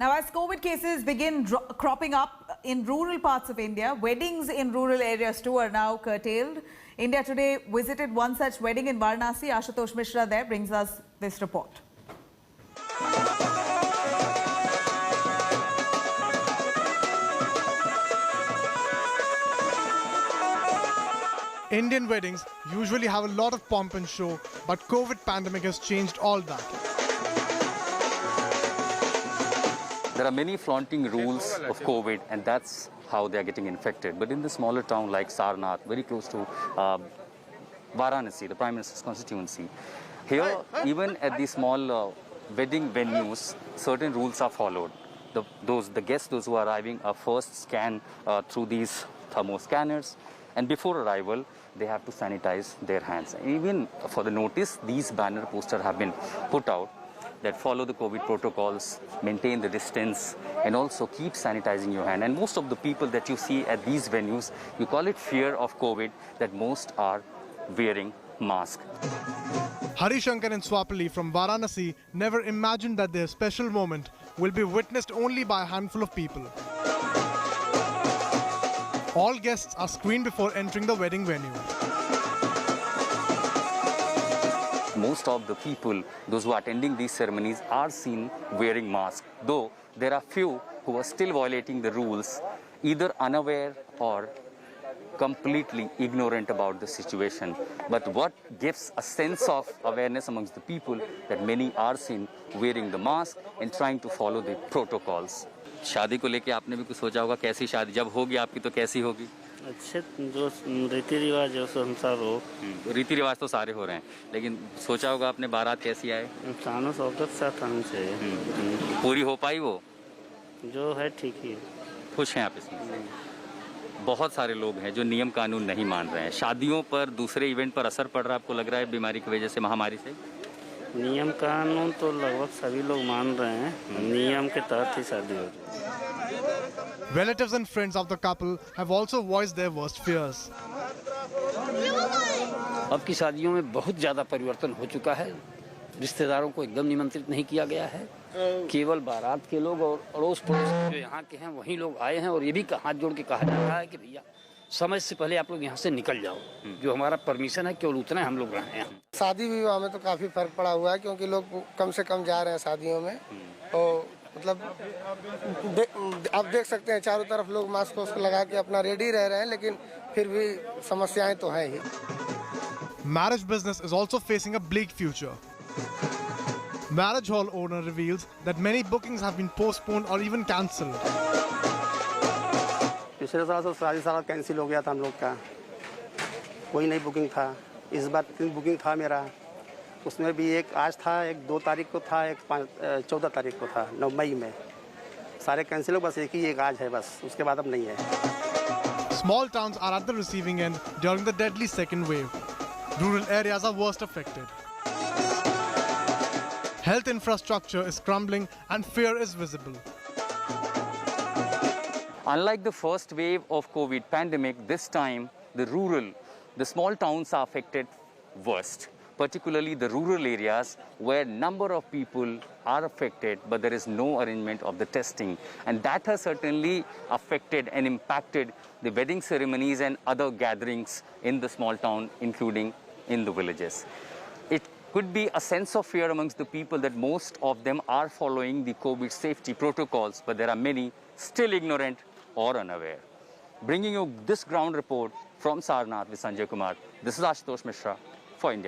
Now, as COVID cases begin cropping up in rural parts of India, weddings in rural areas too are now curtailed. India Today visited one such wedding in Varanasi. Ashutosh Mishra there brings us this report. Indian weddings usually have a lot of pomp and show, but COVID pandemic has changed all that. There are many flaunting rules of COVID, and that's how they are getting infected. But in the smaller town like Sarnath, very close to Varanasi, the Prime Minister's constituency, here, even at the small wedding venues, certain rules are followed. The guests, those who are arriving, are first scanned through these thermo scanners, and before arrival, they have to sanitize their hands. And even for the notice, these banner posters have been put out that follow the COVID protocols, maintain the distance, and also keep sanitizing your hand. And most of the people that you see at these venues, you call it fear of COVID, that most are wearing masks. Hari Shankar and Swapali from Varanasi never imagined that their special moment will be witnessed only by a handful of people. All guests are screened before entering the wedding venue. Most of the people, those who are attending these ceremonies, are seen wearing masks, though there are few who are still violating the rules, either unaware or completely ignorant about the situation. But what gives a sense of awareness amongst the people that many are seen wearing the mask and trying to follow the protocols. शादी को लेके आपने भी कुछ सोचा होगा, कैसी शादी जब होगी आपकी तो कैसी होगी? अच्छे जो रीति रिवाज उस अनुसार हो। रीति रिवाज तो सारे हो रहे हैं, लेकिन सोचा होगा आपने बारात कैसी आए? शान शौकत साथ आनी चाहिए। पूरी हो पाई वो? जो है ठीक ही। खुश हैं आप इसमें? बहुत सारे लोग हैं जो नियम कानून नहीं मान रहे हैं। शादियों पर, दूसरे इवेंट पर असर पड़ रहा है, आपको लग रहा है बीमारी की वजह से, महामारी से? नियम कानून तो लगभग सभी लोग मान रहे हैं, नियम के तहत ही शादी हो रही है। Relatives and friends of the couple have also voiced their worst fears. अब की शादियों में बहुत ज़्यादा परिवर्तन हो चुका है। रिश्तेदारों को एकदम निमंत्रित नहीं किया गया है। केवल बारात के लोग और अड़ोस पड़ोस जो यहाँ के हैं वही लोग आए हैं, और ये भी हाथ जोड़ के कहा जा रहा है कि भैया समय से पहले आप लोग यहाँ से निकल जाओ। जो हमारा परमिशन है केवल उतना हम लोग रहे हैं। शादी विवाह में तो काफ़ी फर्क पड़ा हुआ है, क्योंकि लोग कम से कम जा रहे हैं शादियों में। तो मतलब आप देख सकते हैं चारों तरफ लोग मास्क लगा के अपना रेडी रह रहे हैं, लेकिन फिर भी समस्याएं तो हैं ही। Marriage business is also facing a bleak future. Marriage hall owner reveals that many bookings have been postponed or even cancelled. पिछले साल तो सारा कैंसिल हो गया था हम लोग का, कोई नहीं बुकिंग था। इस बार 3 बुकिंग था मेरा, उसमें भी एक आज था, एक 2 तारीख को था, एक 14 तारीख को था, 9 मई में। सारे कैंसिल हो, बस एक आज है, बस उसके बाद अब नहीं है। Small towns are at the receiving end during the deadly second wave. Rural areas are worst affected. Health infrastructure is crumbling and fear is visible. Unlike the first wave of COVID pandemic, this time the small towns are affected worst, particularly the rural areas where number of people are affected, but there is no arrangement of the testing. And that has certainly affected and impacted the wedding ceremonies and other gatherings in the small town, including in the villages. It could be a sense of fear amongst the people that most of them are following the COVID safety protocols, but there are many still ignorant or unaware. Bringing you this ground report from Sarnath with Sanjay Kumar, this is Ashutosh Mishra for India.